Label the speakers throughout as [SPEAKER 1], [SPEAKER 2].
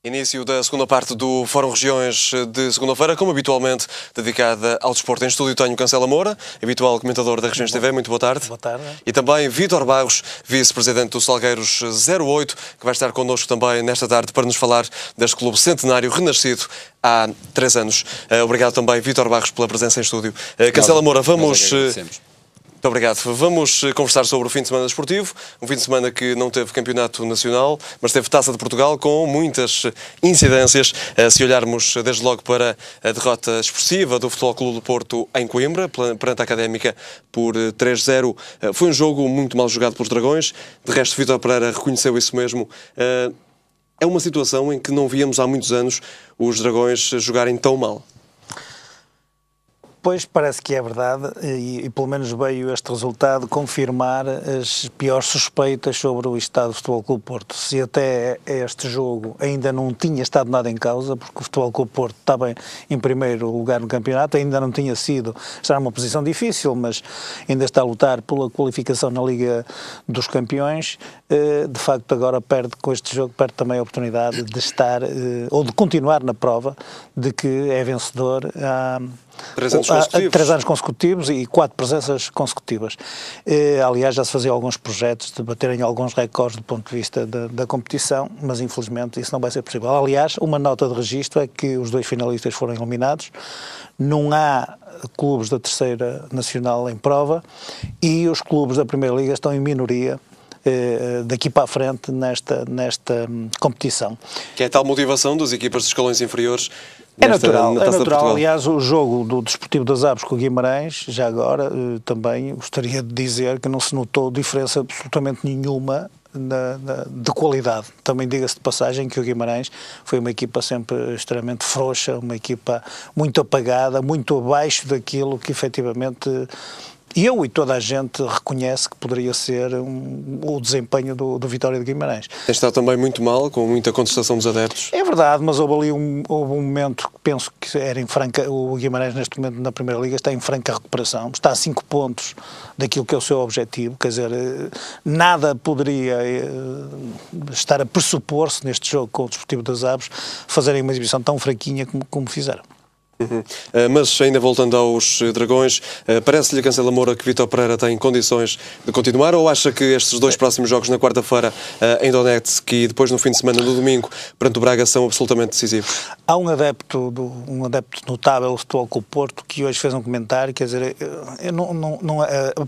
[SPEAKER 1] Início da segunda parte do Fórum Regiões de segunda-feira, como habitualmente dedicada ao desporto. Em estúdio tenho Cancela Moura, habitual comentador da Regiões TV. Muito boa tarde.
[SPEAKER 2] Boa tarde.
[SPEAKER 1] E também Vítor Barros, vice-presidente do Salgueiros 08, que vai estar connosco também nesta tarde para nos falar deste clube centenário renascido há 3 anos. Obrigado também, Vítor Barros, pela presença em estúdio. Cancela Moura, vamos... Muito obrigado. Vamos conversar sobre o fim de semana desportivo. Um fim de semana que não teve campeonato nacional, mas teve Taça de Portugal com muitas incidências. Se olharmos desde logo para a derrota expressiva do Futebol Clube do Porto em Coimbra, perante a Académica por 3-0. Foi um jogo muito mal jogado pelos Dragões. De resto, Vítor Pereira reconheceu isso mesmo. É uma situação em que não víamos há muitos anos os Dragões jogarem tão mal.
[SPEAKER 2] Pois, parece que é verdade e pelo menos veio este resultado confirmar as piores suspeitas sobre o estado do Futebol Clube Porto. Se até este jogo ainda não tinha estado nada em causa, porque o Futebol Clube Porto estava em primeiro lugar no campeonato, ainda não tinha sido, está numa posição difícil, mas ainda está a lutar pela qualificação na Liga dos Campeões, de facto agora perde com este jogo, perde também a oportunidade de estar, ou de continuar na prova, de que é vencedor há
[SPEAKER 1] 3 anos consecutivos.
[SPEAKER 2] 3 anos consecutivos e 4 presenças consecutivas. Aliás, já se faziam alguns projetos de baterem alguns recordes do ponto de vista da competição, mas infelizmente isso não vai ser possível. Aliás, uma nota de registro é que os 2 finalistas foram eliminados, não há clubes da terceira nacional em prova e os clubes da primeira liga estão em minoria daqui para a frente nesta competição.
[SPEAKER 1] Que é a tal motivação das equipas de escalões inferiores.
[SPEAKER 2] É natural. Aliás, o jogo do Desportivo das Aves com o Guimarães, já agora, também gostaria de dizer que não se notou diferença absolutamente nenhuma de qualidade. Também diga-se de passagem que o Guimarães foi uma equipa sempre extremamente frouxa, uma equipa muito apagada, muito abaixo daquilo que efetivamente eu e toda a gente reconhece que poderia ser o desempenho do Vitória de Guimarães.
[SPEAKER 1] Tem estado também muito mal, com muita contestação dos adeptos.
[SPEAKER 2] É verdade, mas houve ali um momento que penso que era em franca, o Guimarães neste momento na Primeira Liga está em franca recuperação, está a 5 pontos daquilo que é o seu objetivo, quer dizer, nada poderia estar a pressupor-se neste jogo com o Desportivo das Aves fazerem uma exibição tão fraquinha como fizeram.
[SPEAKER 1] Mas ainda voltando aos Dragões, parece-lhe, Cancela Moura, que Vítor Pereira tem condições de continuar, ou acha que estes 2 próximos jogos na quarta-feira em Donetsk e depois no fim de semana no domingo perante o Braga são absolutamente decisivos?
[SPEAKER 2] Há um adepto notável do Futebol Clube Porto que hoje fez um comentário, quer dizer,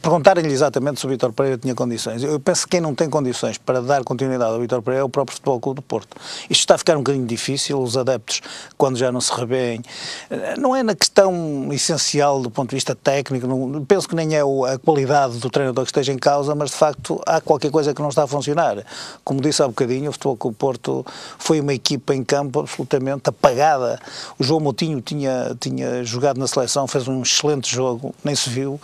[SPEAKER 2] perguntarem-lhe exatamente se o Vítor Pereira tinha condições. Eu penso que quem não tem condições para dar continuidade ao Vítor Pereira é o próprio Futebol Clube do Porto. Isto está a ficar um bocadinho difícil, os adeptos, quando já não se revêem, não é na questão essencial do ponto de vista técnico, não, penso que nem é a qualidade do treinador que esteja em causa, mas de facto há qualquer coisa que não está a funcionar. Como disse há bocadinho, o Futebol Clube Porto foi uma equipa em campo absolutamente apagada. O João Moutinho tinha jogado na seleção, fez um excelente jogo, nem se viu.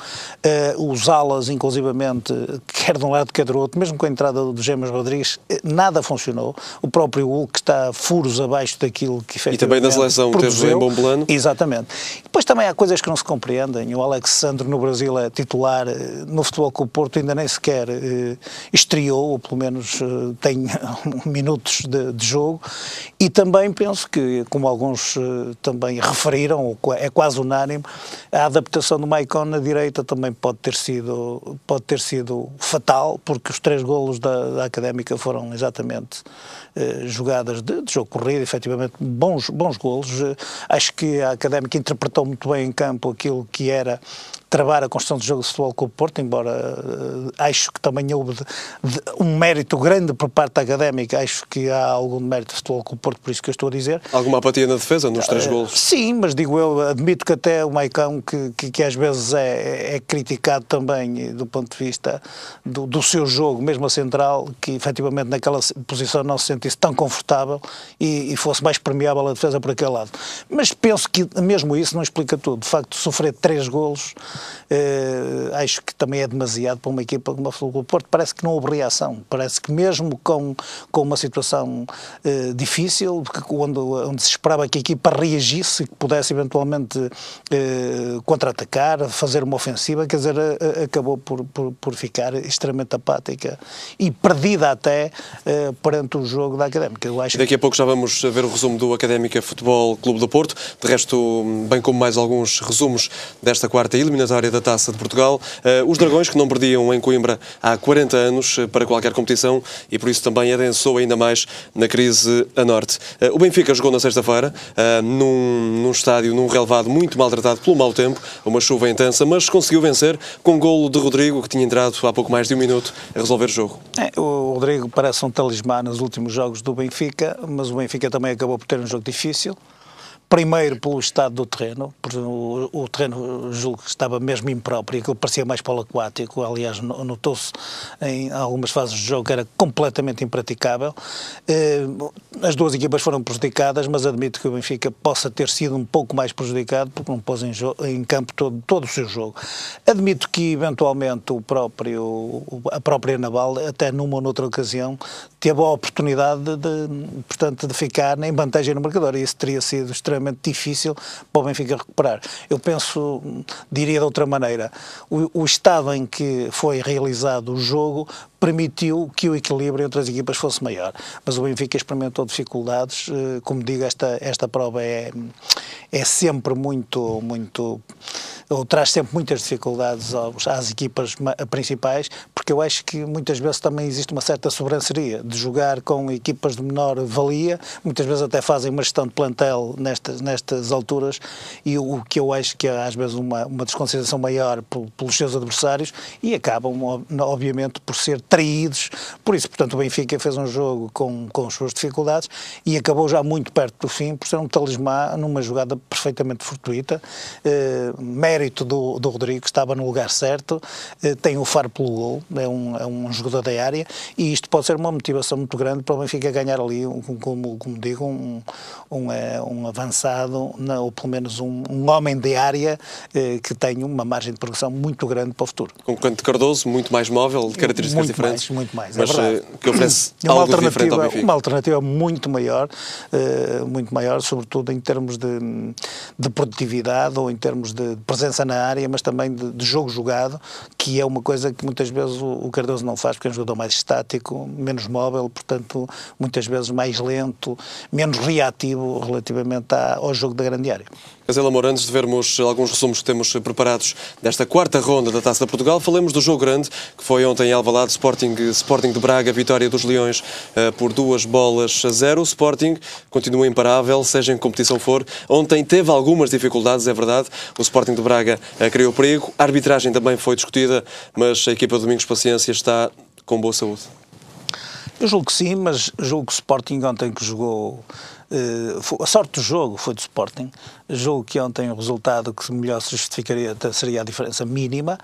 [SPEAKER 2] Os alas, inclusivamente, quer de um lado quer do outro, mesmo com a entrada do James Rodrigues, nada funcionou. O próprio Hulk está furos abaixo daquilo que efetivamente
[SPEAKER 1] e também na seleção teve em bom plano.
[SPEAKER 2] Exatamente. Depois também há coisas que não se compreendem. O Alexandre no Brasil é titular, no Futebol Clube Porto ainda nem sequer estreou, ou pelo menos tem minutos de jogo, e também penso que, como alguns também referiram, é quase unânime, a adaptação do Maicon na direita também pode ter sido fatal, porque os 3 golos da Académica foram exatamente jogadas de jogo corrido, efetivamente bons golos. Acho que a Académica interpretou muito bem em campo aquilo que era travar a construção do jogo de Futebol Clube Porto, embora acho que também houve um mérito grande por parte da Académica, acho que há algum mérito do Futebol Clube Porto, por isso que eu estou a dizer.
[SPEAKER 1] Alguma apatia na defesa, nos 3 golos?
[SPEAKER 2] Sim, mas digo eu, admito que até o Maicon, que às vezes é criticado também do ponto de vista do seu jogo, mesmo a central, que efetivamente naquela posição não se sentisse tão confortável e fosse mais permeável a defesa por aquele lado. Mas penso que mesmo isso não explica tudo. De facto, sofrer 3 golos acho que também é demasiado para uma equipa como a Futebol Clube do Porto. Parece que não houve reação, parece que mesmo com uma situação difícil, onde se esperava que a equipa reagisse, que pudesse eventualmente contra-atacar, fazer uma ofensiva, quer dizer, acabou por ficar extremamente apática e perdida até perante o jogo da Académica. Eu acho
[SPEAKER 1] Daqui a pouco já vamos ver o resumo do Académica Futebol Clube do Porto, de resto, bem como mais alguns resumos desta quarta eliminatória da Taça de Portugal. Os Dragões, que não perdiam em Coimbra há 40 anos para qualquer competição e por isso também adensou ainda mais na crise a norte. O Benfica jogou na sexta-feira num estádio, num relevado muito maltratado pelo mau tempo, uma chuva intensa, mas conseguiu vencer com um golo de Rodrigo, que tinha entrado há pouco mais de um minuto a resolver o jogo.
[SPEAKER 2] O Rodrigo parece um talismã nos últimos jogos do Benfica, mas o Benfica também acabou por ter um jogo difícil. Primeiro pelo estado do terreno, porque o terreno julgo que estava mesmo impróprio, aquilo parecia mais polo aquático, aliás notou-se em algumas fases do jogo que era completamente impraticável. As duas equipas foram prejudicadas, mas admito que o Benfica possa ter sido um pouco mais prejudicado porque não pôs em campo todo o seu jogo. Admito que eventualmente a própria Naval, até numa ou noutra ocasião, teve a oportunidade portanto, de ficar em vantagem no marcador, e isso teria sido extremamente difícil para o Benfica recuperar. Eu penso, diria de outra maneira, o estado em que foi realizado o jogo permitiu que o equilíbrio entre as equipas fosse maior, mas o Benfica experimentou dificuldades. Como digo, esta prova é sempre ou traz sempre muitas dificuldades às equipas principais, porque eu acho que muitas vezes também existe uma certa sobranceria de jogar com equipas de menor valia, muitas vezes até fazem uma gestão de plantel nestas alturas, e o que eu acho que é às vezes uma desconsideração maior pelos seus adversários, e acabam obviamente por ser traídos por isso. Portanto, o Benfica fez um jogo com as suas dificuldades e acabou já muito perto do fim por ser um talismã numa jogada perfeitamente fortuita, mérito do Rodrigo, que estava no lugar certo, tem o faro pelo gol, é um jogador da área, e isto pode ser uma motivação muito grande para o Benfica ganhar ali, como digo, um avançado, ou pelo menos um homem de área que tem uma margem de progressão muito grande para o futuro.
[SPEAKER 1] Concorrente de Cardoso, muito mais móvel, de características diferentes.
[SPEAKER 2] Muito mais,
[SPEAKER 1] mas
[SPEAKER 2] é verdade.
[SPEAKER 1] Que oferece algo diferente ao Benfica.
[SPEAKER 2] Uma alternativa muito maior, sobretudo em termos de produtividade ou em termos de presença na área, mas também de jogo jogado, que é uma coisa que muitas vezes o Cardoso não faz, porque é um jogador mais estático, menos móvel, portanto, muitas vezes mais lento, menos reativo relativamente ao jogo da grande área.
[SPEAKER 1] Casela Moura, antes de vermos alguns resumos que temos preparados desta quarta ronda da Taça de Portugal, falemos do jogo grande, que foi ontem em Alvalade, Sporting de Braga, vitória dos Leões por 2-0. O Sporting continua imparável, seja em competição for. Ontem teve algumas dificuldades, é verdade. O Sporting de Braga criou perigo. A arbitragem também foi discutida, mas a equipa do Domingos Paciência está com boa saúde.
[SPEAKER 2] Eu julgo que sim, mas julgo que o Sporting ontem que jogou... a sorte do jogo foi do Sporting. Julgo que ontem o resultado que melhor se justificaria seria a diferença mínima.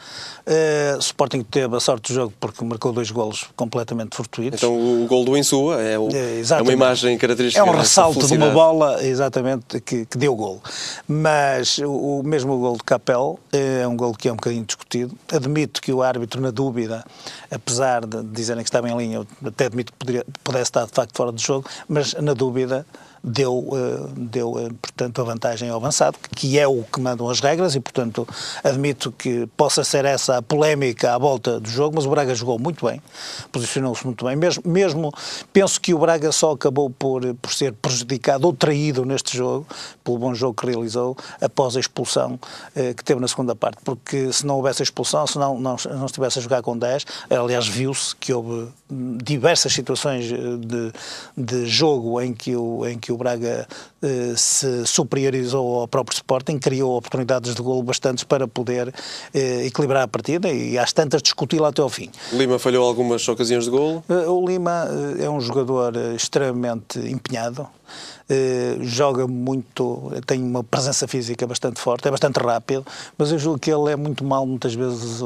[SPEAKER 2] O Sporting teve a sorte do jogo porque marcou 2 golos completamente fortuitos.
[SPEAKER 1] Então o gol do Insua é uma imagem característica.
[SPEAKER 2] É um ressalto de uma bola, exatamente, que deu golo. Mas o mesmo gol de Capel é um gol que é um bocadinho discutido. Admito que o árbitro, na dúvida, apesar de dizerem que estava em linha, eu até admito que pudesse estar de facto fora do jogo, mas na dúvida deu, portanto, a vantagem ao avançado, que é o que mandam as regras, e, portanto, admito que possa ser essa a polémica à volta do jogo, mas o Braga jogou muito bem, posicionou-se muito bem, mesmo penso que o Braga só acabou por ser prejudicado ou traído neste jogo, pelo bom jogo que realizou, após a expulsão que teve na segunda parte, porque se não houvesse a expulsão, se não estivesse a jogar com 10, aliás, viu-se que houve diversas situações de jogo em que o Braga se superiorizou ao próprio Sporting, criou oportunidades de golo bastantes para poder equilibrar a partida e às tantas discuti-la até ao fim.
[SPEAKER 1] O Lima falhou algumas ocasiões de golo?
[SPEAKER 2] O Lima é um jogador extremamente empenhado, joga muito, tem uma presença física bastante forte, é bastante rápido, mas eu julgo que ele é muito mal muitas vezes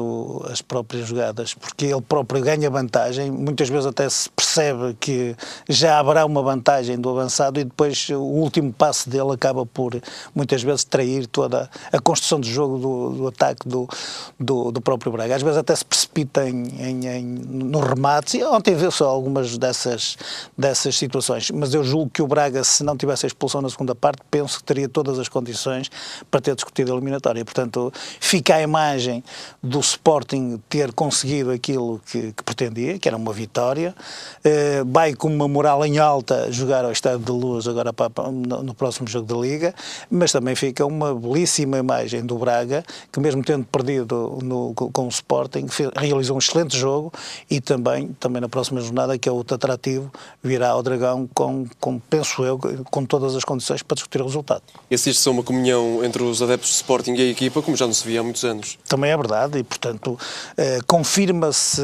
[SPEAKER 2] as próprias jogadas, porque ele próprio ganha vantagem, muitas vezes até se percebe que já haverá uma vantagem do avançado e depois o último último passe dele acaba por, muitas vezes, trair toda a construção do jogo, do ataque do próprio Braga. Às vezes até se precipita no remate, e ontem viu-se algumas dessas situações, mas eu julgo que o Braga, se não tivesse a expulsão na segunda parte, penso que teria todas as condições para ter discutido a eliminatória. Portanto, fica a imagem do Sporting ter conseguido aquilo que pretendia, que era uma vitória, vai com uma moral em alta jogar ao Estádio da Luz agora no próximo jogo da Liga, mas também fica uma belíssima imagem do Braga, que mesmo tendo perdido com o Sporting, realizou um excelente jogo e também na próxima jornada, que é outro atrativo, virá ao Dragão penso eu, com todas as condições para discutir o resultado.
[SPEAKER 1] E assiste-se a uma comunhão entre os adeptos do Sporting e a equipa, como já não se via há muitos anos.
[SPEAKER 2] Também é verdade e, portanto, confirma-se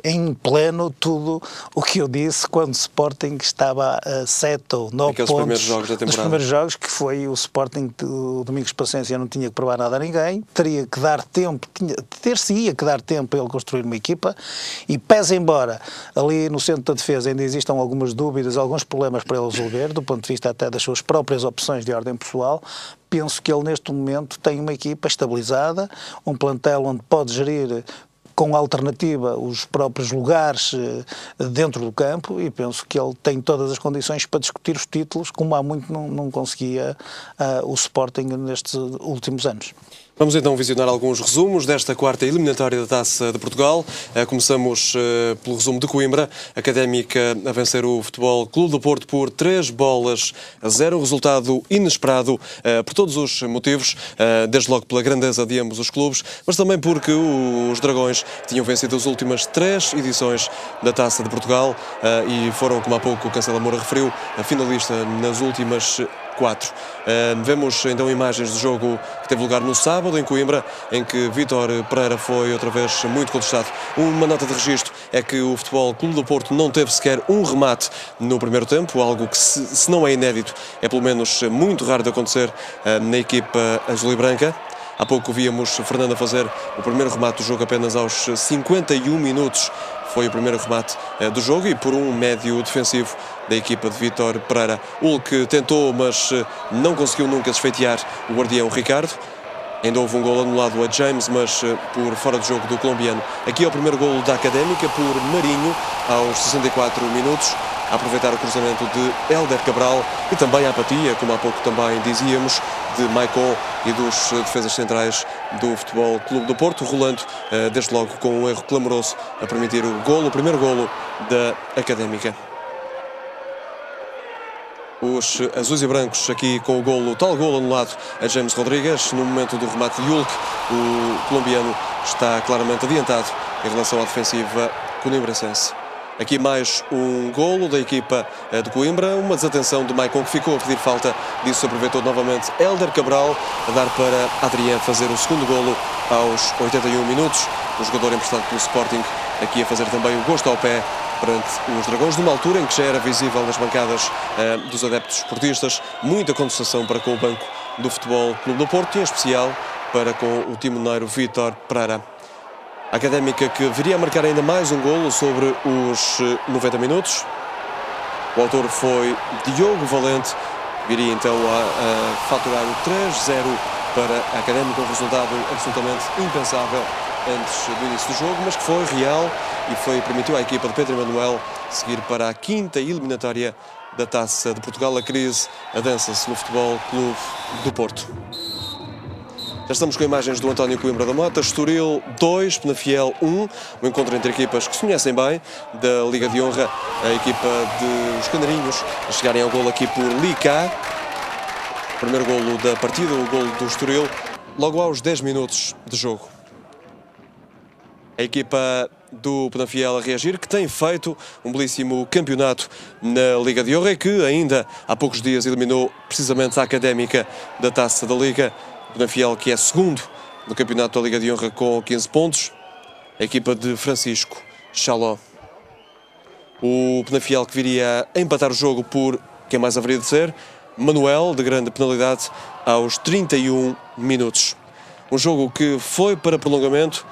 [SPEAKER 2] em pleno tudo o que eu disse quando o Sporting estava a 7 ou 9 pontos
[SPEAKER 1] primeiros jogos da temporada.
[SPEAKER 2] Dos primeiros jogos, que foi o Sporting, o Domingos Paciência não tinha que provar nada a ninguém, teria que dar tempo, ter-se-ia que dar tempo para ele construir uma equipa, e pese embora ali no centro da defesa ainda existam algumas dúvidas, alguns problemas para ele resolver, do ponto de vista até das suas próprias opções de ordem pessoal, penso que ele neste momento tem uma equipa estabilizada, um plantel onde pode gerir com alternativa os próprios lugares dentro do campo, e penso que ele tem todas as condições para discutir os títulos, como há muito não conseguia o Sporting nestes últimos anos.
[SPEAKER 1] Vamos então visionar alguns resumos desta quarta eliminatória da Taça de Portugal. Começamos pelo resumo de Coimbra. Académica a vencer o Futebol Clube do Porto por 3-0. Resultado inesperado por todos os motivos, desde logo pela grandeza de ambos os clubes, mas também porque os Dragões tinham vencido as últimas 3 edições da Taça de Portugal e foram, como há pouco o Cancela Moura referiu, a finalista nas últimas 4. Vemos então imagens do jogo que teve lugar no sábado em Coimbra, em que Vítor Pereira foi outra vez muito contestado. Uma nota de registro é que o Futebol Clube do Porto não teve sequer um remate no primeiro tempo, algo que, se não é inédito, é pelo menos muito raro de acontecer na equipa azul e branca. Há pouco víamos Fernando a fazer o primeiro remate do jogo apenas aos 51 minutos. Foi o primeiro remate do jogo e por um médio defensivo da equipa de Vítor Pereira. Hulk tentou, mas não conseguiu nunca desfeitear o guardião Ricardo. Ainda houve um golo anulado a James, mas por fora de jogo do colombiano. Aqui é o primeiro golo da Académica por Marinho, aos 64 minutos, a aproveitar o cruzamento de Hélder Cabral e também a apatia, como há pouco também dizíamos, de Maicon e dos defesas centrais do Futebol Clube do Porto, rolando desde logo com um erro clamoroso a permitir o primeiro golo da Académica. Os azuis e brancos aqui com o tal golo anulado a James Rodrigues. No momento do remate de Hulk, o colombiano está claramente adiantado em relação à defensiva coimbrense. Aqui mais um golo da equipa de Coimbra, uma desatenção de Maicon, que ficou a pedir falta, disso aproveitou novamente Hélder Cabral, a dar para Adrien fazer o segundo golo aos 81 minutos. O jogador emprestado pelo Sporting aqui a fazer também o gosto ao pé perante os Dragões, numa altura em que já era visível nas bancadas dos adeptos portistas muita contestação para com o banco do Futebol Clube do Porto, e em especial para com o timoneiro Vítor Pereira. A Académica que viria a marcar ainda mais um golo sobre os 90 minutos. O autor foi Diogo Valente, viria então a faturar o 3-0 para a Académica, um resultado absolutamente impensável antes do início do jogo, mas que foi real e permitiu à equipa de Pedro Emanuel seguir para a quinta eliminatória da Taça de Portugal. A crise adança-se no Futebol Clube do Porto. Já estamos com imagens do António Coimbra da Mota. Estoril 2, Penafiel 1. Um encontro entre equipas que se conhecem bem da Liga de Honra. A equipa dos Canarinhos a chegarem ao golo aqui por Licá. Primeiro golo da partida, o golo do Estoril, logo aos 10 minutos de jogo. A equipa do Penafiel a reagir, que tem feito um belíssimo campeonato na Liga de Honra e que ainda há poucos dias eliminou precisamente a Académica da Taça da Liga. Penafiel que é segundo no campeonato da Liga de Honra com 15 pontos. A equipa de Francisco Chaló. O Penafiel que viria a empatar o jogo por quem mais haveria de ser, Manuel, de grande penalidade, aos 31 minutos. Um jogo que foi para prolongamento.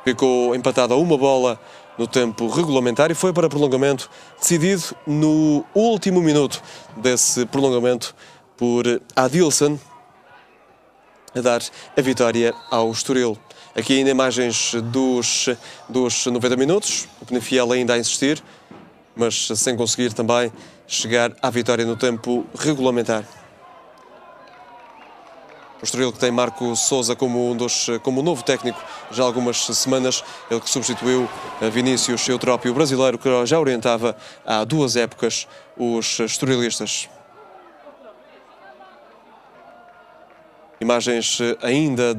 [SPEAKER 1] Ficou empatado a uma bola no tempo regulamentar e foi para prolongamento, decidido no último minuto desse prolongamento por Adilson, a dar a vitória ao Estoril. Aqui ainda imagens dos 90 minutos, o Penafiel ainda a insistir, mas sem conseguir também chegar à vitória no tempo regulamentar. O Estoril que tem Marco Sousa como novo técnico já há algumas semanas, ele que substituiu Vinícius Eutrópio, o brasileiro que já orientava há 2 épocas os estorilistas. Imagens ainda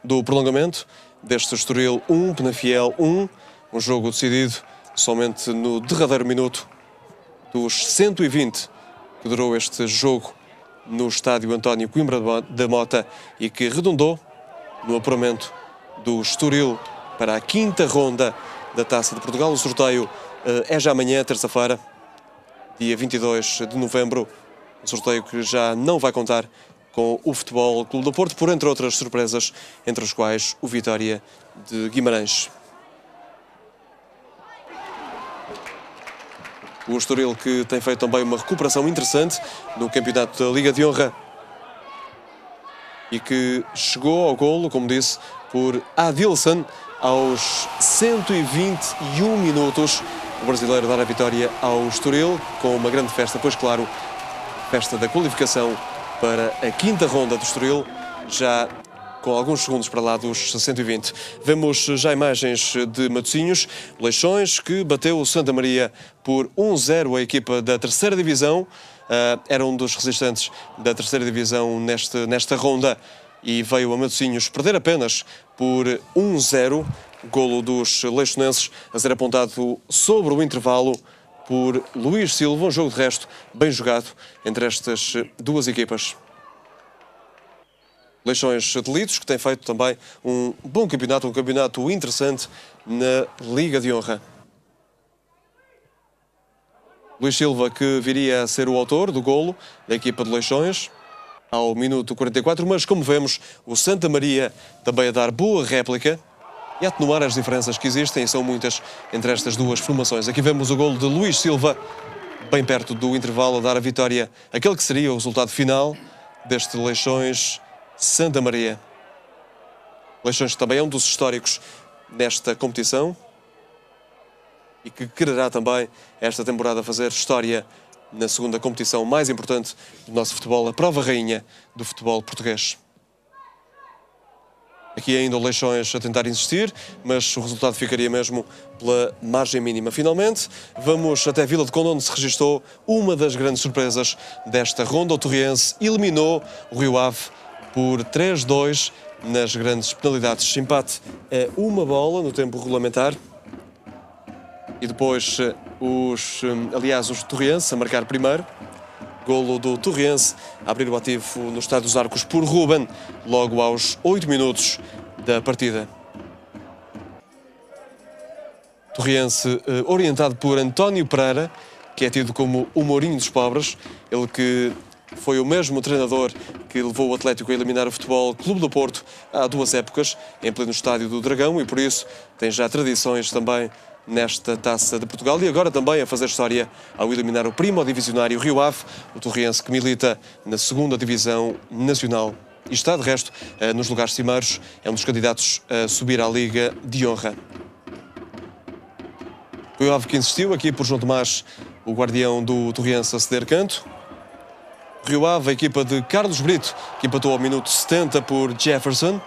[SPEAKER 1] do prolongamento deste Estoril 1, Penafiel 1, um jogo decidido somente no derradeiro minuto dos 120 que durou este jogo no estádio António Coimbra da Mota e que redundou no apuramento do Estoril para a 5ª ronda da Taça de Portugal. O sorteio é já amanhã, terça-feira, dia 22 de novembro. Um sorteio que já não vai contar com o Futebol Clube do Porto, por entre outras surpresas, entre as quais o Vitória de Guimarães. O Estoril que tem feito também uma recuperação interessante no campeonato da Liga de Honra e que chegou ao golo, como disse, por Adilson aos 121 minutos. O brasileiro dar a vitória ao Estoril com uma grande festa, pois claro, festa da qualificação para a 5ª ronda do Estoril, já com alguns segundos para lá dos 120. Vemos já imagens de Matosinhos, Leixões, que bateu o Santa Maria por 1-0 a equipa da 3ª Divisão. Era um dos resistentes da 3ª Divisão nesta ronda e veio a Matosinhos perder apenas por 1-0. Golo dos leixonenses a ser apontado sobre o intervalo por Luís Silva. Um jogo de resto bem jogado entre estas 2 equipas. Leixões Satelitos, que tem feito também um bom campeonato, um campeonato interessante na Liga de Honra. Luís Silva, que viria a ser o autor do golo da equipa de Leixões, ao minuto 44, mas como vemos, o Santa Maria também a dar boa réplica e a atenuar as diferenças que existem, e são muitas, entre estas 2 formações. Aqui vemos o golo de Luís Silva, bem perto do intervalo, a dar a vitória, aquele que seria o resultado final deste Leixões Santa Maria. Leixões também é um dos históricos nesta competição e que quererá também esta temporada fazer história na 2ª competição mais importante do nosso futebol, a prova rainha do futebol português. Aqui ainda o Leixões a tentar insistir, mas o resultado ficaria mesmo pela margem mínima. Finalmente, vamos até Vila de Conde, onde se registou uma das grandes surpresas desta ronda. O Torriense eliminou o Rio Ave por 3-2 nas grandes penalidades. Empate a 1 bola no tempo regulamentar. E depois os Torriense a marcar primeiro. Golo do Torriense a abrir o ativo no Estádio dos Arcos por Ruben, logo aos 8 minutos da partida. Torriense orientado por António Pereira, que é tido como o Mourinho dos pobres. Ele que foi o mesmo treinador que levou o Atlético a eliminar o Futebol Clube do Porto há 2 épocas, em pleno Estádio do Dragão, e por isso tem já tradições também nesta Taça de Portugal e agora também a fazer história ao eliminar o primo divisionário Rio Ave, o Torriense que milita na 2ª Divisão Nacional e está, de resto, nos lugares cimeiros, é um dos candidatos a subir à Liga de Honra. Rio Ave que insistiu aqui por João Tomás, o guardião do Torriense, a ceder canto. Rio Ave, a equipa de Carlos Brito, que empatou ao minuto 70 por Jefferson.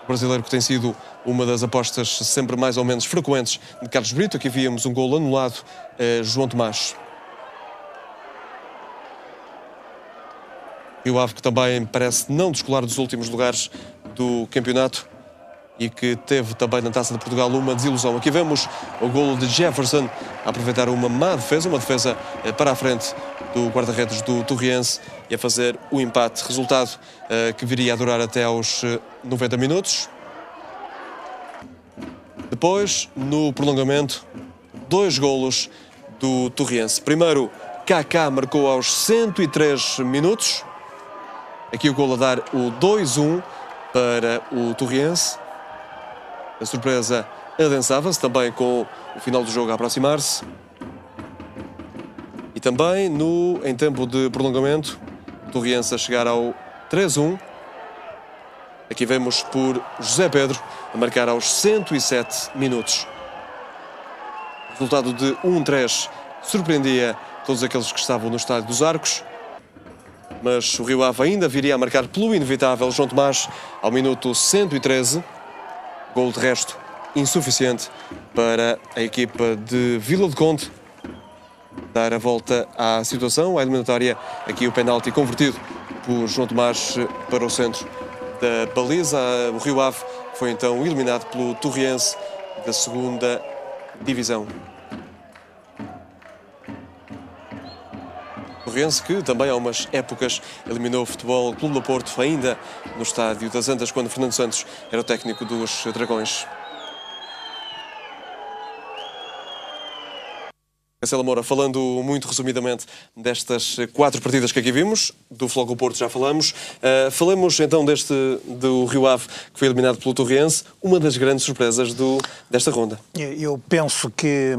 [SPEAKER 1] O brasileiro que tem sido uma das apostas sempre mais ou menos frequentes de Carlos Brito. Aqui víamos um golo anulado a João Tomás. Rio Ave que também parece não descolar dos últimos lugares do campeonato e que teve também na Taça de Portugal uma desilusão. Aqui vemos o golo de Jefferson a aproveitar uma má defesa, uma defesa para a frente do guarda-redes do Torriense e a fazer o empate, resultado que viria a durar até aos 90 minutos. Depois, no prolongamento, 2 golos do Torriense. Primeiro, Kaká marcou aos 103 minutos. Aqui o golo a dar o 2-1 para o Torriense. A surpresa adensava-se também com o final do jogo a aproximar-se. E também em tempo de prolongamento, o Torriense a chegar ao 3-1. Aqui vemos por José Pedro a marcar aos 107 minutos. O resultado de 1-3 surpreendia todos aqueles que estavam no Estádio dos Arcos. Mas o Rio Ave ainda viria a marcar pelo inevitável João Tomás ao minuto 113. Gol de resto insuficiente para a equipa de Vila do Conde dar a volta à situação, à eliminatória. Aqui o penalti convertido por João Tomás para o centro da baliza. O Rio Ave foi então eliminado pelo Torriense da 2ª Divisão. Torriense que também há umas épocas eliminou o Futebol Clube do Porto, ainda no Estádio das Antas, quando Fernando Santos era o técnico dos Dragões. Cancelo Moura, falando muito resumidamente destas 4 partidas que aqui vimos, do Futebol Clube do Porto já falamos, falemos então do Rio Ave, que foi eliminado pelo Torriense, uma das grandes surpresas desta ronda.
[SPEAKER 2] Eu penso que,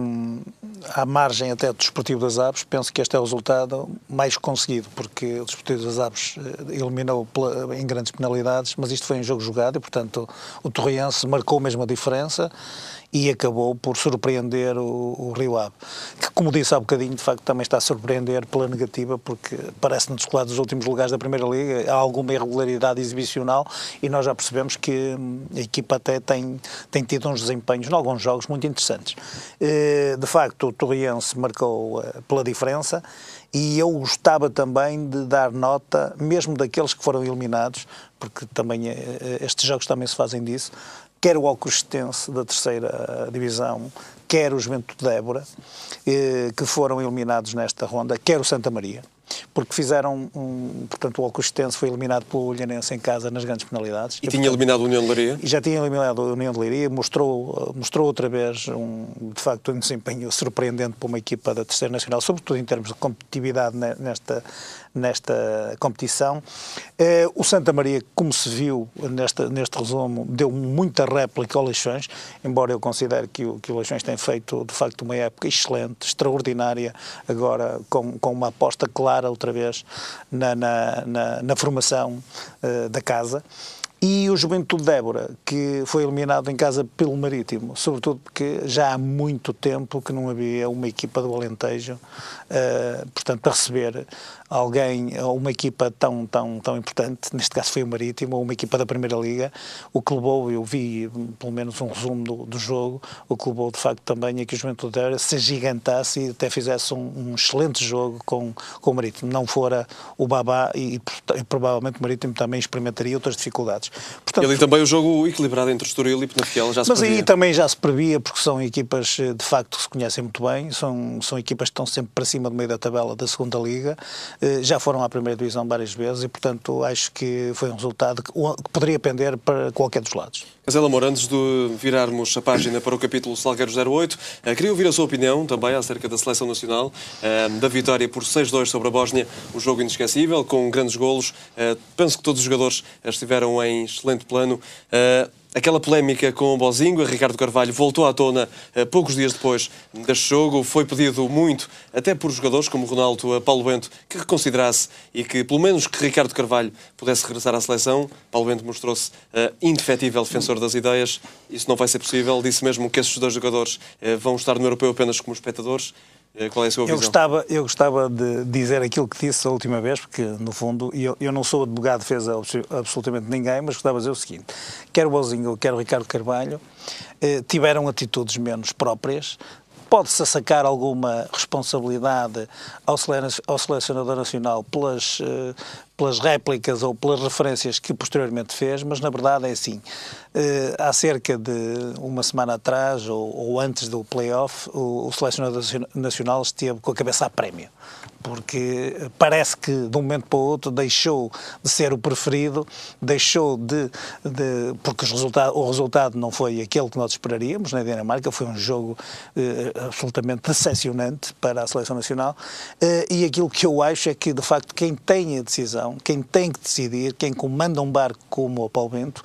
[SPEAKER 2] à margem até do Desportivo das Aves, penso que este é o resultado mais conseguido, porque o Desportivo das Aves eliminou em grandes penalidades, mas isto foi um jogo jogado e, portanto, o Torriense marcou mesmo a diferença e acabou por surpreender o Rio Ave, que, como disse há bocadinho, de facto também está a surpreender pela negativa, porque parece-nos descolado dos últimos lugares da Primeira Liga, há alguma irregularidade exibicional e nós já percebemos que a equipa até tem tido uns desempenhos em alguns jogos muito interessantes. De facto, o Torriense marcou pela diferença e eu gostava também de dar nota, mesmo daqueles que foram eliminados, porque também estes jogos também se fazem disso, quer o Alcochete da 3ª Divisão, quer o Juventude de Évora, que foram eliminados nesta ronda, quer o Santa Maria, porque fizeram, portanto, o Alcochete foi eliminado pelo Olhanense em casa nas grandes penalidades.
[SPEAKER 1] E tinha eliminado a União de Leiria?
[SPEAKER 2] E já tinha eliminado a União de Leiria, mostrou outra vez, de facto, um desempenho surpreendente para uma equipa da 3ª Nacional, sobretudo em termos de competitividade nesta competição. O Santa Maria, como se viu neste resumo, deu muita réplica ao Leixões, embora eu considere que o Leixões tem feito, de facto, uma época excelente, extraordinária, agora com uma aposta clara, outra vez, na formação da casa. E o Juventude de Évora, que foi eliminado em casa pelo Marítimo, sobretudo porque já há muito tempo que não havia uma equipa do Alentejo, portanto, a receber alguém, ou uma equipa tão importante, neste caso foi o Marítimo, ou uma equipa da Primeira Liga, o que levou, eu vi pelo menos um resumo do jogo, o que levou de facto também a que o Juventude de Évora se agigantasse e até fizesse um excelente jogo com o Marítimo. Não fora o Babá e provavelmente o Marítimo também experimentaria outras dificuldades. Portanto,
[SPEAKER 1] e ali também o jogo equilibrado entre o Estoril e Penafiel já se previa.
[SPEAKER 2] Mas aí também já se previa, porque são equipas de facto que se conhecem muito bem, são equipas que estão sempre para cima do meio da tabela da 2ª Liga, já foram à 1ª Divisão várias vezes e, portanto, acho que foi um resultado que poderia pender para qualquer dos lados.
[SPEAKER 1] Cancelo Moura, antes de virarmos a página para o capítulo Salgueiros 08, queria ouvir a sua opinião também acerca da Seleção Nacional, da vitória por 6-2 sobre a Bósnia, um jogo inesquecível, com grandes golos. Penso que todos os jogadores estiveram em excelente plano. Aquela polémica com o Bozinho, Ricardo Carvalho voltou à tona poucos dias depois deste jogo. Foi pedido muito, até por jogadores como Ronaldo, Paulo Bento, que reconsiderasse e que, pelo menos, que Ricardo Carvalho pudesse regressar à seleção. Paulo Bento mostrou-se indefetível defensor das ideias. Isso não vai ser possível. Disse mesmo que esses 2 jogadores vão estar no Europeu apenas como espectadores. Qual é a sua visão?
[SPEAKER 2] Eu gostava de dizer aquilo que disse a última vez, porque, no fundo, eu não sou advogado de defesa absolutamente ninguém, mas gostava de dizer o seguinte: quer o Bozinho, quer o Ricardo Carvalho tiveram atitudes menos próprias. Pode-se sacar alguma responsabilidade ao selecionador nacional pelas réplicas ou pelas referências que posteriormente fez, mas na verdade é assim. Há cerca de uma semana atrás ou antes do play-off, o selecionador nacional esteve com a cabeça a prémio, porque parece que de um momento para o outro deixou de ser o preferido, deixou porque o resultado não foi aquele que nós esperaríamos na Dinamarca, foi um jogo absolutamente decepcionante para a Seleção Nacional, e aquilo que eu acho é que, de facto, quem tem a decisão decisão, quem tem que decidir, quem comanda um barco como o Paulo Bento,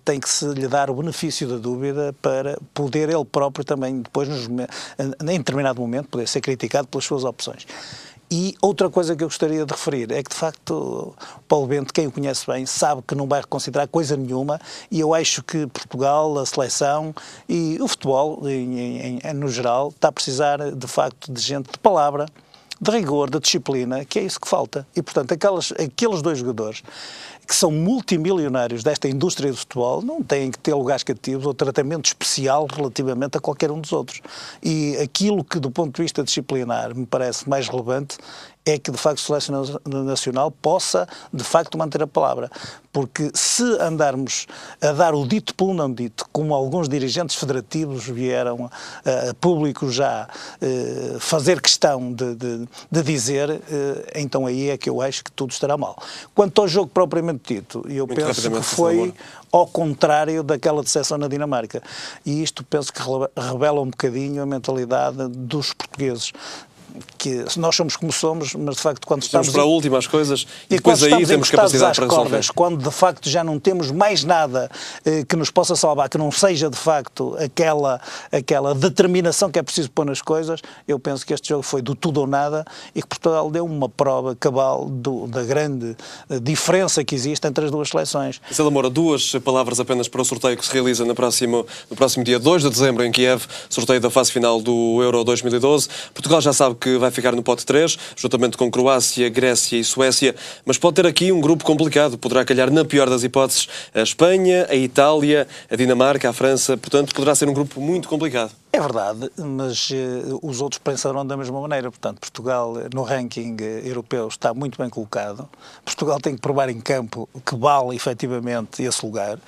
[SPEAKER 2] tem que se lhe dar o benefício da dúvida para poder ele próprio também, depois, em determinado momento, poder ser criticado pelas suas opções. E outra coisa que eu gostaria de referir é que, de facto, o Paulo Bento, quem o conhece bem, sabe que não vai reconsiderar coisa nenhuma, e eu acho que Portugal, a seleção e o futebol, no geral, está a precisar, de facto, de gente de palavra, de rigor, de disciplina, que é isso que falta. E, portanto, aqueles dois jogadores que são multimilionários desta indústria do futebol não têm que ter lugares cativos ou tratamento especial relativamente a qualquer um dos outros. E aquilo que, do ponto de vista disciplinar, me parece mais relevante é que, de facto, o selecionador nacional possa, de facto, manter a palavra. Porque se andarmos a dar o dito pelo não dito, como alguns dirigentes federativos vieram a público já fazer questão de dizer, então aí é que eu acho que tudo estará mal. Quanto ao jogo propriamente dito, eu penso que foi ao contrário daquela decepção na Dinamarca. E isto penso que revela um bocadinho a mentalidade dos portugueses. Que nós somos como somos, mas de facto quando estamos
[SPEAKER 1] para a última as coisas e depois aí temos capacidade para resolver.
[SPEAKER 2] Quando de facto já não temos mais nada que nos possa salvar, que não seja de facto aquela determinação que é preciso pôr nas coisas, eu penso que este jogo foi do tudo ou nada e que Portugal deu uma prova cabal da grande diferença que existe entre as duas seleções.
[SPEAKER 1] Marcelo Moura, duas palavras apenas para o sorteio que se realiza no próximo dia 2 de dezembro em Kiev, sorteio da fase final do Euro 2012. Portugal já sabe que vai ficar no pote 3, juntamente com Croácia, Grécia e Suécia, mas pode ter aqui um grupo complicado. Poderá calhar, na pior das hipóteses, a Espanha, a Itália, a Dinamarca, a França. Portanto, poderá ser um grupo muito complicado.
[SPEAKER 2] É verdade, mas os outros pensarão da mesma maneira. Portanto, Portugal, no ranking europeu, está muito bem colocado. Portugal tem que provar em campo que vale, efetivamente, esse lugar.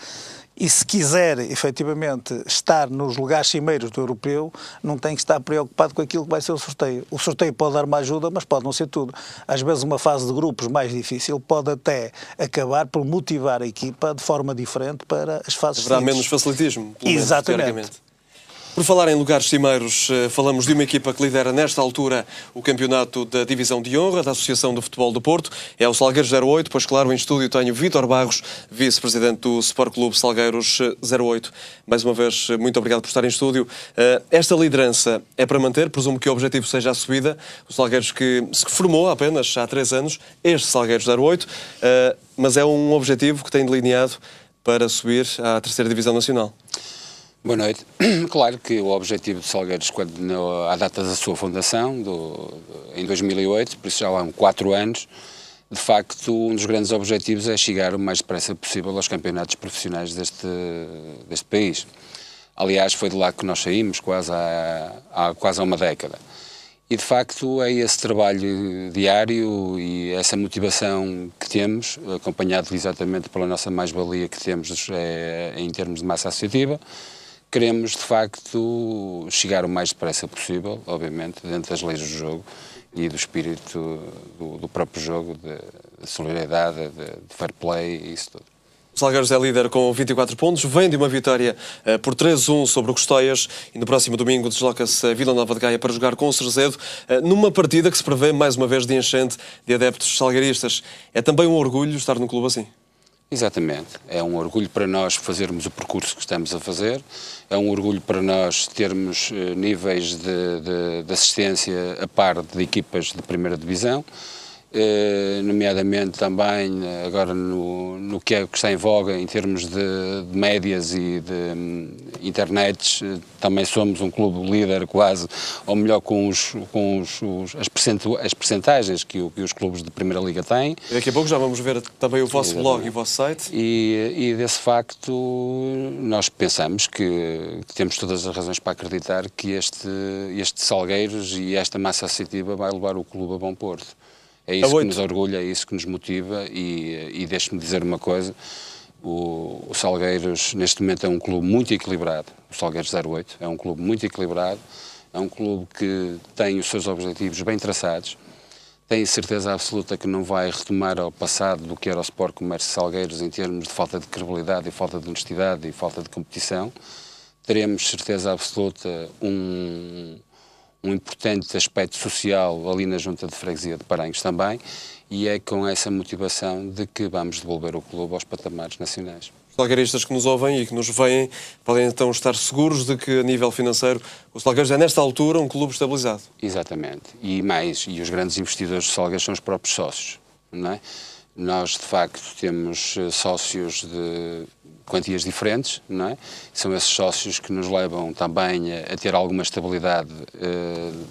[SPEAKER 2] E se quiser, efetivamente, estar nos lugares cimeiros do europeu, não tem que estar preocupado com aquilo que vai ser o sorteio. O sorteio pode dar uma ajuda, mas pode não ser tudo. Às vezes uma fase de grupos mais difícil pode até acabar por motivar a equipa de forma diferente para as fases seguintes.
[SPEAKER 1] Haverá menos facilitismo, pelo menos,
[SPEAKER 2] exatamente.
[SPEAKER 1] Por falar em lugares cimeiros, falamos de uma equipa que lidera nesta altura o campeonato da Divisão de Honra da Associação do Futebol do Porto. É o Salgueiros 08, pois claro, em estúdio tenho Vítor Barros, vice-presidente do Sport Clube Salgueiros 08. Mais uma vez, muito obrigado por estar em estúdio. Esta liderança é para manter, presumo que o objetivo seja a subida. O Salgueiros que se formou apenas há 3 anos, este Salgueiros 08, mas é um objetivo que tem delineado para subir à 3ª Divisão Nacional.
[SPEAKER 3] Boa noite. Claro que o objetivo de Salgueiros, à data da sua fundação, em 2008, por isso já há 4 anos, de facto, um dos grandes objetivos é chegar o mais depressa possível aos campeonatos profissionais deste país. Aliás, foi de lá que nós saímos há quase uma década. E, de facto, é esse trabalho diário e essa motivação que temos, acompanhado exatamente pela nossa mais-valia que temos em termos de massa associativa. Queremos, de facto, chegar o mais depressa possível, obviamente, dentro das leis do jogo e do espírito do próprio jogo, de solidariedade, de fair play e isso tudo.
[SPEAKER 1] O Salgueiros é líder com 24 pontos, vem de uma vitória por 3-1 sobre o Custóias e no próximo domingo desloca-se a Vila Nova de Gaia para jogar com o Cerezedo, numa partida que se prevê, mais uma vez, de enchente de adeptos salgueiristas. É também um orgulho estar num clube assim.
[SPEAKER 3] Exatamente. É um orgulho para nós fazermos o percurso que estamos a fazer, é um orgulho para nós termos níveis de assistência a par de equipas de primeira divisão, nomeadamente também agora no que está em voga em termos de médias e de internets, também somos um clube líder quase, ou melhor com as percentagens que os clubes de Primeira Liga têm.
[SPEAKER 1] E daqui a pouco já vamos ver também o vosso blog e o vosso site.
[SPEAKER 3] E desse facto nós pensamos que temos todas as razões para acreditar que este Salgueiros e esta massa associativa vai levar o clube a bom porto. É isso que nos orgulha, é isso que nos motiva e deixe-me dizer uma coisa, o Salgueiros neste momento é um clube muito equilibrado, o Salgueiros 08 é um clube muito equilibrado, é um clube que tem os seus objetivos bem traçados, tem certeza absoluta que não vai retomar ao passado do que era o Sport Comércio Salgueiros em termos de falta de credibilidade e falta de honestidade e falta de competição, teremos certeza absoluta um importante aspecto social ali na Junta de Freguesia de Paranhos também, e é com essa motivação de que vamos devolver o clube aos patamares nacionais.
[SPEAKER 1] Os salgueiristas que nos ouvem e que nos veem podem então estar seguros de que, a nível financeiro, o Salgueiros é, nesta altura, um clube estabilizado.
[SPEAKER 3] Exatamente. E os grandes investidores de Salgueiros são os próprios sócios, não é? Nós, de facto, temos sócios de quantias diferentes, não é? São esses sócios que nos levam também a ter alguma estabilidade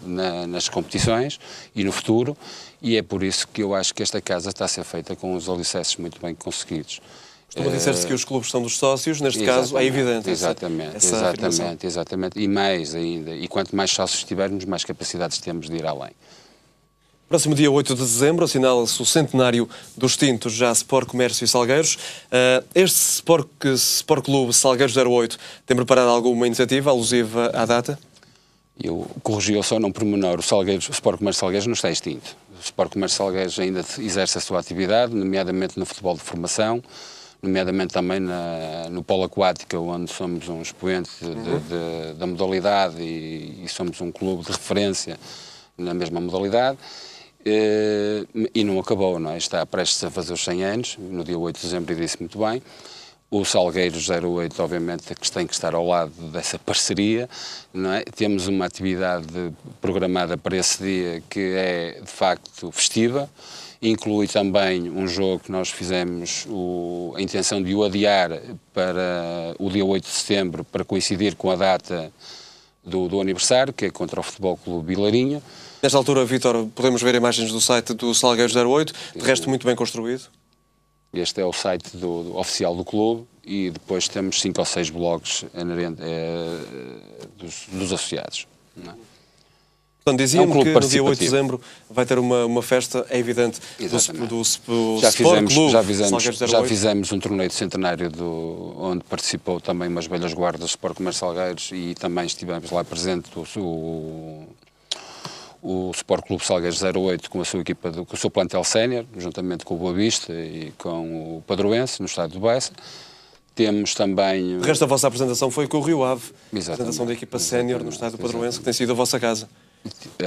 [SPEAKER 3] nas competições e no futuro, e é por isso que eu acho que esta casa está a ser feita com os alicerces muito bem conseguidos.
[SPEAKER 1] Costuma dizer-se que os clubes são dos sócios, neste caso é evidente.
[SPEAKER 3] Exatamente. E mais ainda. E quanto mais sócios tivermos, mais capacidades temos de ir além.
[SPEAKER 1] Próximo dia 8 de dezembro assinala-se o centenário dos extintos já Sport Comércio e Salgueiros. Este Sport Clube Salgueiros 08 tem preparado alguma iniciativa alusiva à data?
[SPEAKER 3] Eu corrigi só num pormenor, o Sport Comércio Salgueiros não está extinto. O Sport Comércio Salgueiros ainda exerce a sua atividade, nomeadamente no futebol de formação, nomeadamente também no polo aquático, onde somos um expoente da modalidade e somos um clube de referência na mesma modalidade. E não acabou, não é? Está prestes a fazer os 100 anos, no dia 8 de dezembro, e disse muito bem. O Salgueiros 08, obviamente, que tem que estar ao lado dessa parceria, não é? Temos uma atividade programada para esse dia que é, de facto, festiva. Inclui também um jogo que nós fizemos, a intenção de o adiar para o dia 8 de setembro, para coincidir com a data do aniversário, que é contra o Futebol Clube Vilarinho.
[SPEAKER 1] Nesta altura, Vítor, podemos ver imagens do site do Salgueiros 08, de resto muito bem construído.
[SPEAKER 3] Este é o site oficial do clube e depois temos 5 ou 6 blogs dos associados. Não é?
[SPEAKER 1] Portanto, diziam-me que no dia 8 de dezembro vai ter uma festa, é evidente, do Sport Clube.
[SPEAKER 3] Já fizemos um torneio de centenário onde participou também umas velhas guardas do Sport Comércio Salgueiros e também estivemos lá presente o Sport Clube Salgueiros 08 com a sua equipa, com o seu plantel sénior, juntamente com o Boa Vista e com o Padroense, no estádio do Bessa. Temos também...
[SPEAKER 1] O resto da vossa apresentação foi com o Rio Ave, a apresentação da equipa sénior no estádio do Padroense, que tem sido a vossa casa.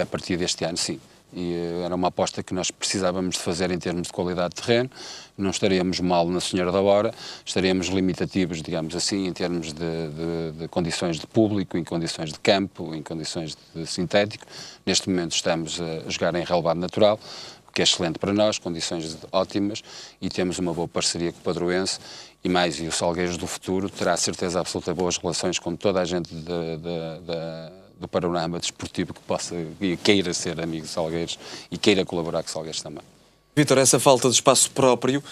[SPEAKER 3] A partir deste ano, sim. E era uma aposta que nós precisávamos de fazer em termos de qualidade de terreno. Não estaríamos mal na Senhora da Hora, estaríamos limitativos, digamos assim, em termos de condições de público, em condições de campo, em condições de sintético. Neste momento estamos a jogar em relevado natural, o que é excelente para nós, condições ótimas, e temos uma boa parceria com o Padroense, e o Salgueiros do futuro terá certeza absoluta boas relações com toda a gente do panorama desportivo que possa e queira ser amigo de Salgueiros e queira colaborar com Salgueiros também.
[SPEAKER 1] Vítor, essa falta de espaço próprio,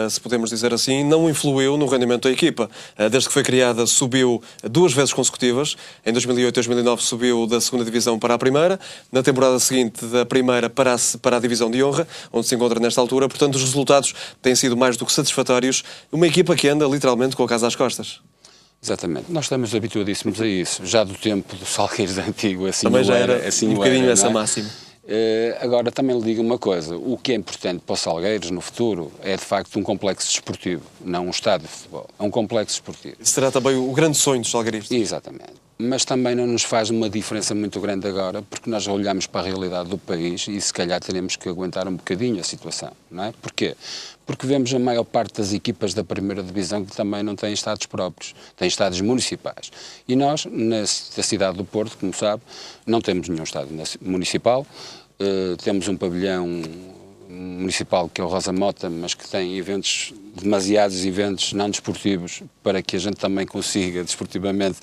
[SPEAKER 1] se podemos dizer assim, não influiu no rendimento da equipa. Desde que foi criada, subiu 2 vezes consecutivas. Em 2008 e 2009 subiu da 2ª Divisão para a Primeira. Na temporada seguinte, da Primeira para a Divisão de Honra, onde se encontra nesta altura. Portanto, os resultados têm sido mais do que satisfatórios. Uma equipa que anda literalmente com a casa às costas.
[SPEAKER 3] Exatamente. Nós estamos habituadíssimos a isso. Já do tempo do Salgueiros antigo, assim
[SPEAKER 1] também já era um bocadinho essa máxima.
[SPEAKER 3] Agora, também lhe digo uma coisa, o que é importante para os Salgueiros no futuro é, de facto, um complexo desportivo, não um estádio de futebol, é um complexo desportivo.
[SPEAKER 1] Isso será também o grande sonho dos salgueiristas.
[SPEAKER 3] Exatamente. Mas também não nos faz uma diferença muito grande agora, porque nós olhamos para a realidade do país e se calhar teremos que aguentar um bocadinho a situação, não é? Porquê? Porque vemos a maior parte das equipas da primeira divisão que também não têm estádios próprios, têm estádios municipais. E nós, na cidade do Porto, como sabe, não temos nenhum estádio municipal, temos um pavilhão municipal que é o Rosa Mota, mas que tem demasiados eventos não desportivos para que a gente também consiga desportivamente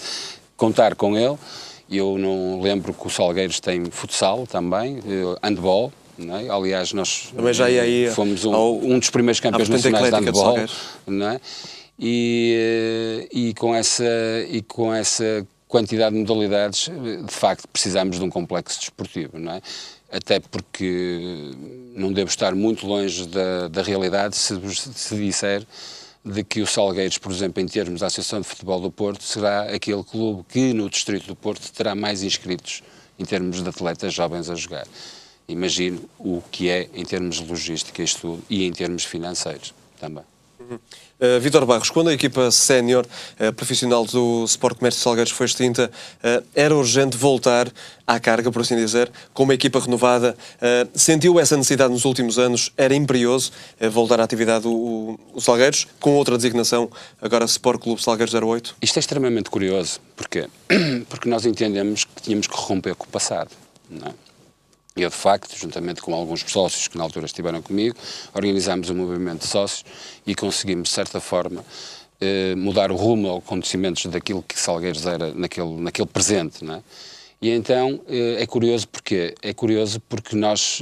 [SPEAKER 3] contar com ele. Eu não lembro que o Salgueiros tem futsal também, handball, não é? Aliás, nós fomos um dos primeiros campeões nacionais de handball, não é? E com essa quantidade de modalidades, de facto, precisamos de um complexo desportivo, não é? Até porque não devo estar muito longe da realidade se disser de que o Salgueiros, por exemplo, em termos da Associação de Futebol do Porto, será aquele clube que no Distrito do Porto terá mais inscritos em termos de atletas jovens a jogar. Imagino o que é em termos de logística isto tudo e em termos financeiros também.
[SPEAKER 1] Vítor Barros, quando a equipa sénior profissional do Sport Comércio de Salgueiros foi extinta, era urgente voltar à carga, por assim dizer, com uma equipa renovada. Sentiu essa necessidade nos últimos anos? Era imperioso voltar à atividade o Salgueiros, com outra designação, agora Sport Clube Salgueiros 08?
[SPEAKER 3] Isto é extremamente curioso. Porquê? Porque nós entendemos que tínhamos que romper com o passado, não é? Eu, de facto, juntamente com alguns sócios que na altura estiveram comigo, organizámos um movimento de sócios e conseguimos, de certa forma, mudar o rumo aos acontecimentos daquilo que Salgueiros era naquele presente, não é? E então é curioso porque nós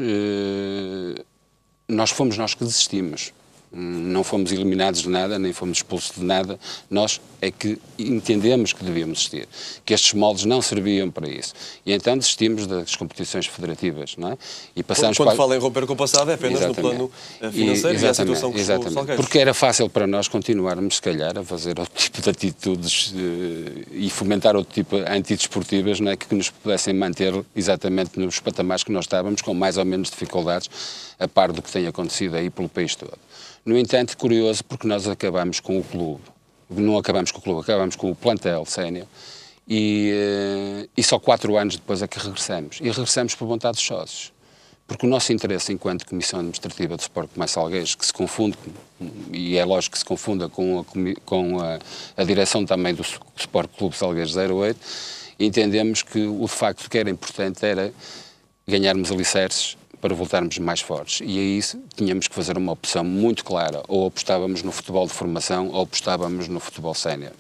[SPEAKER 3] fomos nós que desistimos. Não fomos eliminados de nada, nem fomos expulsos de nada, nós é que entendemos que devíamos desistir, que estes moldes não serviam para isso. E então desistimos das competições federativas, não é? E passamos
[SPEAKER 1] Quando fala em romper com o passado é apenas no plano financeiro e a situação que chegou o Salgueiros.
[SPEAKER 3] Porque era fácil para nós continuarmos, se calhar, a fazer outro tipo de atitudes e fomentar outro tipo de antidesportivas, não é? Que nos pudessem manter exatamente nos patamares que nós estávamos, com mais ou menos dificuldades, a par do que tem acontecido aí pelo país todo. No entanto, curioso, porque nós acabamos com o clube, não acabamos com o clube, acabamos com o plantel sénior e só 4 anos depois é que regressamos. E regressamos por vontade dos sócios. Porque o nosso interesse enquanto Comissão Administrativa do Sport Comércio Salgueiros, que se confunde, e é lógico que se confunda com a direção também do Sport Clube Salgueiros 08, entendemos que o de facto que era importante era ganharmos alicerces para voltarmos mais fortes. E aí tínhamos que fazer uma opção muito clara. Ou apostávamos no futebol de formação ou apostávamos no futebol sénior.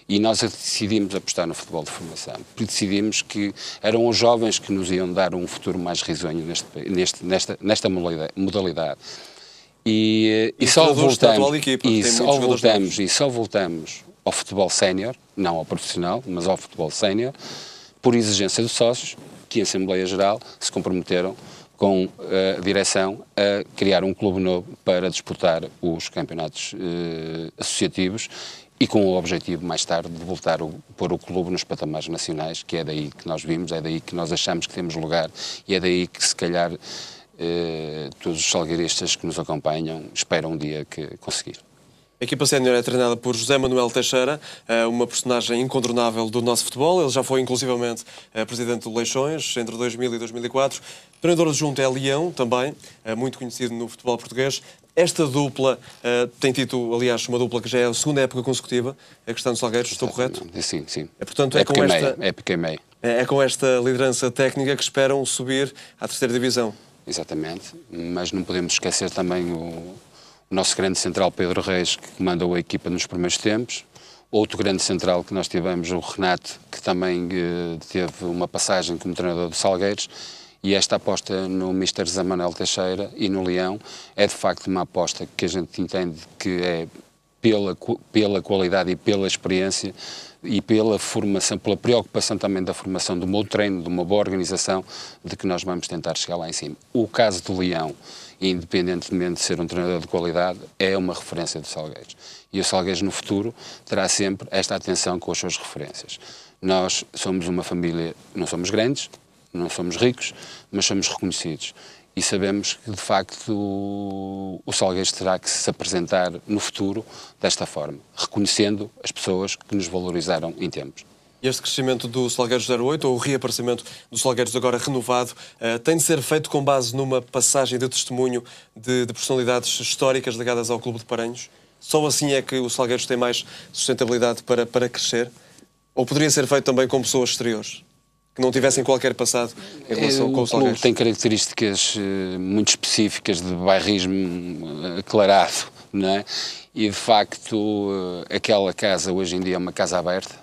[SPEAKER 3] E nós decidimos apostar no futebol de formação. Porque decidimos que eram os jovens que nos iam dar um futuro mais risonho nesta modalidade. E só voltamos ao futebol sénior, não ao profissional, mas ao futebol sénior, por exigência dos sócios, que em Assembleia Geral se comprometeram com a direção a criar um clube novo para disputar os campeonatos associativos e com o objetivo, mais tarde, de voltar a pôr o clube nos patamares nacionais, que é daí que nós vimos, é daí que nós achamos que temos lugar e é daí que, se calhar, todos os salgueiristas que nos acompanham esperam um dia que conseguir.
[SPEAKER 1] A equipa sénior é treinada por José Manuel Teixeira, uma personagem incontornável do nosso futebol. Ele já foi, inclusivamente, presidente do Leixões entre 2000 e 2004. Treinador adjunto é Leão, também, muito conhecido no futebol português. Esta dupla tem tido, aliás, uma dupla que já é a segunda época consecutiva, a questão dos Salgueiros, estou correto?
[SPEAKER 3] Sim, sim.
[SPEAKER 1] Portanto, é com esta liderança técnica que esperam subir à terceira divisão.
[SPEAKER 3] Exatamente, mas não podemos esquecer também o nosso grande central Pedro Reis, que comandou a equipa nos primeiros tempos. Outro grande central que nós tivemos, o Renato, que também teve uma passagem como treinador do Salgueiros. E esta aposta no Mr. José Manuel Teixeira e no Leão é de facto uma aposta que a gente entende que é pela qualidade e pela experiência e pela formação, pela preocupação também da formação de um bom treino, de uma boa organização, de que nós vamos tentar chegar lá em cima. O caso do Leão, independentemente de ser um treinador de qualidade, é uma referência do Salgueiros. E o Salgueiros no futuro terá sempre esta atenção com as suas referências. Nós somos uma família, não somos grandes, não somos ricos, mas somos reconhecidos. E sabemos que, de facto, o Salgueiros terá que se apresentar no futuro desta forma, reconhecendo as pessoas que nos valorizaram em tempos.
[SPEAKER 1] Este crescimento do Salgueiros 08, ou o reaparecimento do Salgueiros agora renovado, tem de ser feito com base numa passagem de testemunho de personalidades históricas ligadas ao Clube de Paranhos? Só assim é que o Salgueiros tem mais sustentabilidade para crescer? Ou poderia ser feito também com pessoas exteriores, que não tivessem qualquer passado em relação com o Salgueiros?
[SPEAKER 3] O clube tem características muito específicas de bairrismo aclarado, não é? E, de facto, aquela casa hoje em dia é uma casa aberta,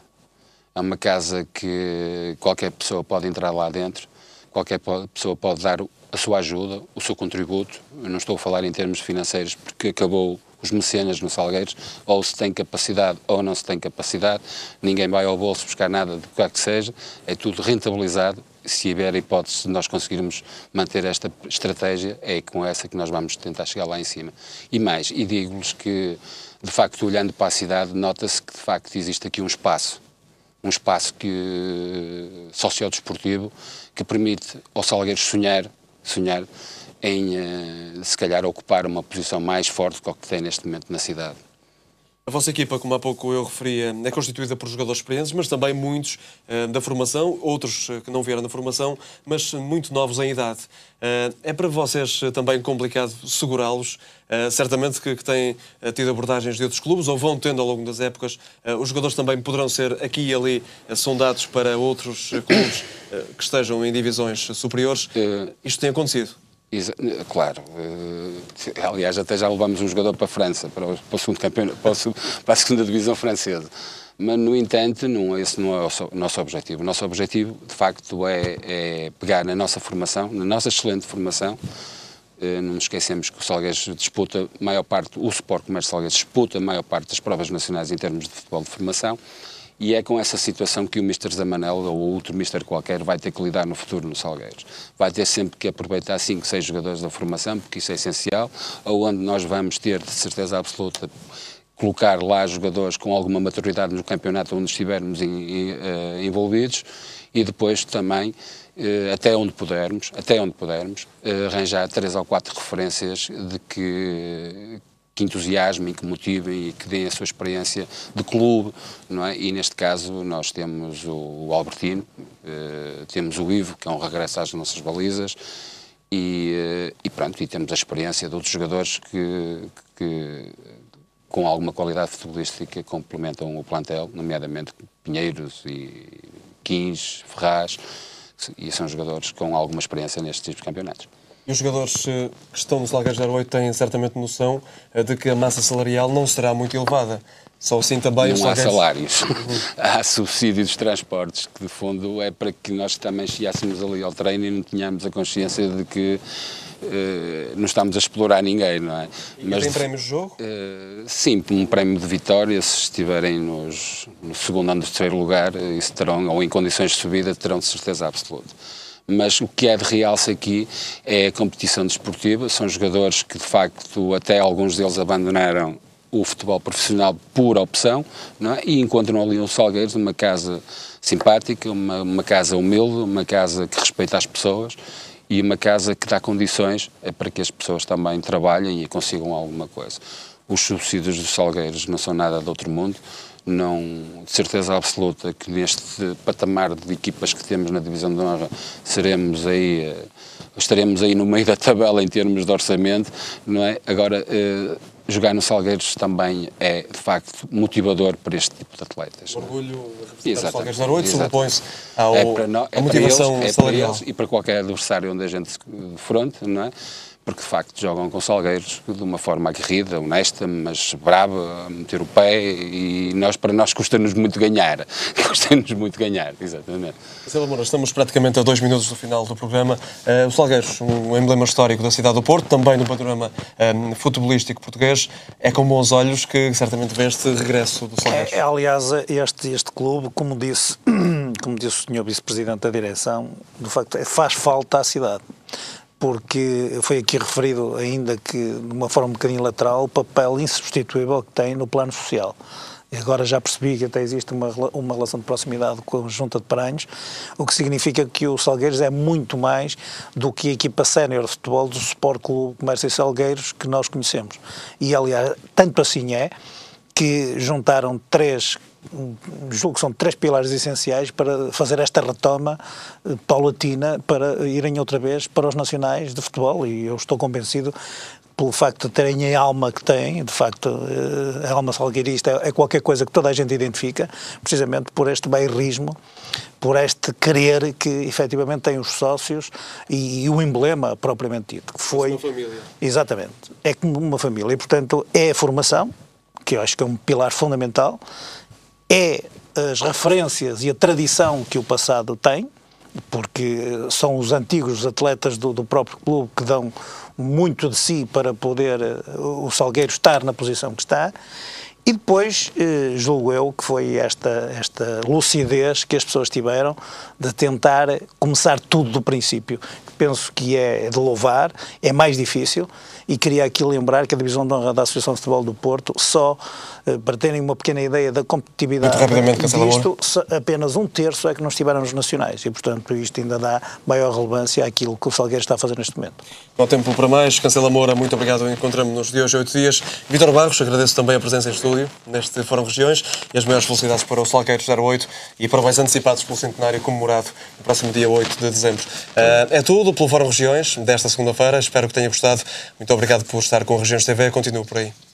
[SPEAKER 3] é uma casa que qualquer pessoa pode entrar lá dentro, qualquer pessoa pode dar a sua ajuda, o seu contributo. Eu não estou a falar em termos financeiros, porque acabou os mecenas no Salgueiros, ou se tem capacidade ou não se tem capacidade, ninguém vai ao bolso buscar nada de qualquer que seja, é tudo rentabilizado. Se houver a hipótese de nós conseguirmos manter esta estratégia, é com essa que nós vamos tentar chegar lá em cima. E mais, e digo-lhes que, de facto, olhando para a cidade, nota-se que, de facto, existe aqui um espaço sociodesportivo que permite ao Salgueiros sonhar em, se calhar, ocupar uma posição mais forte do que tem neste momento na cidade.
[SPEAKER 1] A vossa equipa, como há pouco eu referia, é constituída por jogadores experientes, mas também muitos da formação, outros que não vieram da formação, mas muito novos em idade. É para vocês também complicado segurá-los? Certamente que têm tido abordagens de outros clubes, ou vão tendo ao longo das épocas. Os jogadores também poderão ser aqui e ali sondados para outros clubes que estejam em divisões superiores. Isto tem acontecido?
[SPEAKER 3] Claro, aliás até já levamos um jogador para a França, para o segundo campeonato, para a segunda divisão francesa, mas no entanto esse não é o nosso objetivo. O nosso objetivo de facto é pegar na nossa formação, na nossa excelente formação. Não nos esquecemos que o Salgueiros disputa maior parte, o Sport Comércio Salgueiros disputa a maior parte das provas nacionais em termos de futebol de formação. E é com essa situação que o Mr. Zé Manel ou outro Mr. qualquer vai ter que lidar no futuro no Salgueiros. Vai ter sempre que aproveitar 5, 6 jogadores da formação, porque isso é essencial, onde nós vamos ter, de certeza absoluta, colocar lá jogadores com alguma maturidade no campeonato onde estivermos envolvidos e depois também, até onde pudermos, arranjar 3 ou 4 referências de que entusiasmem, que motivem e que deem a sua experiência de clube, não é? E neste caso nós temos o Albertino, temos o Ivo, que é um regresso às nossas balizas, e pronto, e temos a experiência de outros jogadores que com alguma qualidade futebolística complementam o plantel, nomeadamente Pinheiros e Quins, Ferraz, e são jogadores com alguma experiência nestes tipos de campeonatos.
[SPEAKER 1] E os jogadores que estão no Salgueiros 08 têm certamente noção de que a massa salarial não será muito elevada. Só assim também
[SPEAKER 3] não há salários, há subsídios de transportes, que de fundo é para que nós também chegássemos ali ao treino e não tenhamos a consciência de que não estamos a explorar ninguém, não é?
[SPEAKER 1] Mas tem prémios de jogo?
[SPEAKER 3] Sim, um prémio de vitória, se estiverem no segundo ano, no terceiro lugar, isso terão, ou em condições de subida, terão de certeza absoluta. Mas o que é de realce aqui é a competição desportiva, são jogadores que de facto até alguns deles abandonaram o futebol profissional por opção, não é? E encontram ali um Salgueiros numa casa simpática, uma casa humilde, uma casa que respeita as pessoas e uma casa que dá condições para que as pessoas também trabalhem e consigam alguma coisa. Os subsídios dos Salgueiros não são nada de outro mundo. Não, de certeza absoluta que neste patamar de equipas que temos na Divisão de Honra estaremos aí no meio da tabela em termos de orçamento, não é? Agora, jogar no Salgueiros também é, de facto, motivador para este tipo de atletas.
[SPEAKER 1] Orgulho de representar o Salgueiros 08 sobrepõe-se à
[SPEAKER 3] motivação
[SPEAKER 1] salarial.
[SPEAKER 3] E para qualquer adversário onde a gente se defronte, não é? Porque de facto jogam com Salgueiros de uma forma aguerrida, honesta, mas brava, a meter o pé, e para nós custa-nos muito ganhar. Custa-nos muito ganhar, exatamente.
[SPEAKER 1] Cancelo Moura, estamos praticamente a 2 minutos do final do programa. O Salgueiros, um emblema histórico da cidade do Porto, também no panorama futebolístico português, é com bons olhos que certamente vê este regresso do Salgueiros.
[SPEAKER 2] Aliás, este clube, como disse o Sr. Vice-Presidente da Direção, de facto faz falta à cidade. Porque foi aqui referido ainda que, de uma forma um bocadinho lateral, o papel insubstituível que tem no plano social. E agora já percebi que até existe uma relação de proximidade com a Junta de Paranhos, o que significa que o Salgueiros é muito mais do que a equipa sénior de futebol do Sport Clube Comércio Salgueiros que nós conhecemos. E, aliás, tanto assim é que juntaram julgo que são 3 pilares essenciais para fazer esta retoma paulatina para irem outra vez para os nacionais de futebol, e eu estou convencido pelo facto de terem a alma que têm, de facto a alma salgueirista é qualquer coisa que toda a gente identifica, precisamente por este bairrismo, por este querer que efetivamente tem os sócios e o emblema propriamente dito, que foi...
[SPEAKER 1] Uma família.
[SPEAKER 2] Exatamente, é como uma família e portanto é a formação, que eu acho que é um pilar fundamental, é as referências e a tradição que o passado tem, porque são os antigos atletas do próprio clube que dão muito de si para poder o Salgueiro estar na posição que está, e depois julgo eu que foi esta lucidez que as pessoas tiveram de tentar começar tudo do princípio. Penso que é de louvar, é mais difícil, e queria aqui lembrar que a Divisão de Honra da Associação de Futebol do Porto, só para terem uma pequena ideia da competitividade disto, apenas 1/3 é que não estiveram nos nacionais, e portanto isto ainda dá maior relevância àquilo que o Salgueiro está a fazer neste momento.
[SPEAKER 1] Não há tempo para mais. Cancelo Moura, muito obrigado. Encontramos-nos de hoje a 8 dias. Vítor Barros, agradeço também a presença em estúdio. estúdio, neste Fórum Regiões, e as maiores felicidades para o Salgueiros 08 e parabéns antecipados pelo centenário comemorado no próximo dia 8 de dezembro. É tudo pelo Fórum Regiões desta segunda-feira, espero que tenha gostado. Muito obrigado por estar com a Regiões TV, continuo por aí.